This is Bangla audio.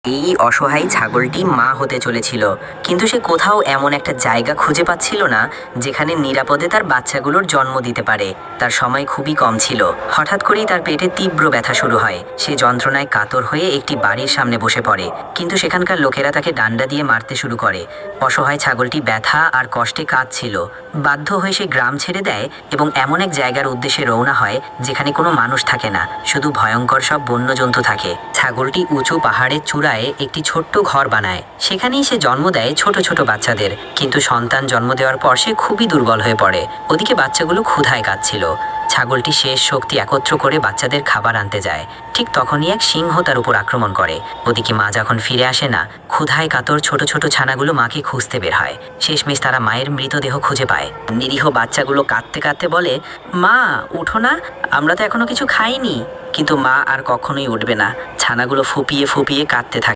এই অসহায় ছাগলটি মা হতে চলেছিল, কিন্তু সে কোথাও এমন একটা জায়গা খুঁজে পাচ্ছিল না যেখানে নিরাপদে তার বাচ্চাগুলোর জন্ম দিতে পারে। তার সময় খুবই কম ছিল। হঠাৎ করেই তার পেটে তীব্র ব্যথা শুরু হয়। সে যন্ত্রণায় কাতর হয়ে একটি বাড়ির সামনে বসে পড়ে, কিন্তু সেখানকার লোকেরা তাকে ডান্ডা দিয়ে মারতে শুরু করে। অসহায় ছাগলটি ব্যথা আর কষ্টে কাঁদছিল। বাধ্য হয়ে সে গ্রাম ছেড়ে দেয় এবং এমন এক জায়গার উদ্দেশ্যে রওনা হয় যেখানে কোনো মানুষ থাকে না, শুধু ভয়ঙ্কর সব বন্যজন্তু থাকে। ছাগলটি উঁচু পাহাড়ের চূড়ায় একটি ছোট্ট ঘর বানায়। সেখানেই সে জন্ম দেয় ছোট ছোট বাচ্চাদের। কিন্তু সন্তান জন্ম দেওয়ার পর সে খুবই দুর্বল হয়ে পড়ে। ওদিকে বাচ্চাগুলো ক্ষুধায় কাঁদছিল। ছাগলটি শেষ শক্তি একত্র করে বাচ্চাদের খাবার আনতে যায়। ঠিক তখনই এক সিংহ তার উপর আক্রমণ করে। ওদিকে মা যখন ফিরে আসে না, ক্ষুধায় কাতর ছোট ছোট ছানাগুলো মাকে খুঁজতে বের হয়। শেষমেশ তারা মায়ের মৃতদেহ খুঁজে পায়। নিরীহ বাচ্চাগুলো কাঁদতে কাঁদতে বলে, মা উঠো না, আমরা তো এখনো কিছু খাইনি। কিন্তু মা আর কখনোই উঠবে না। ছানাগুলো ফুপিয়ে ফুপিয়ে কাঁদতে থাকে।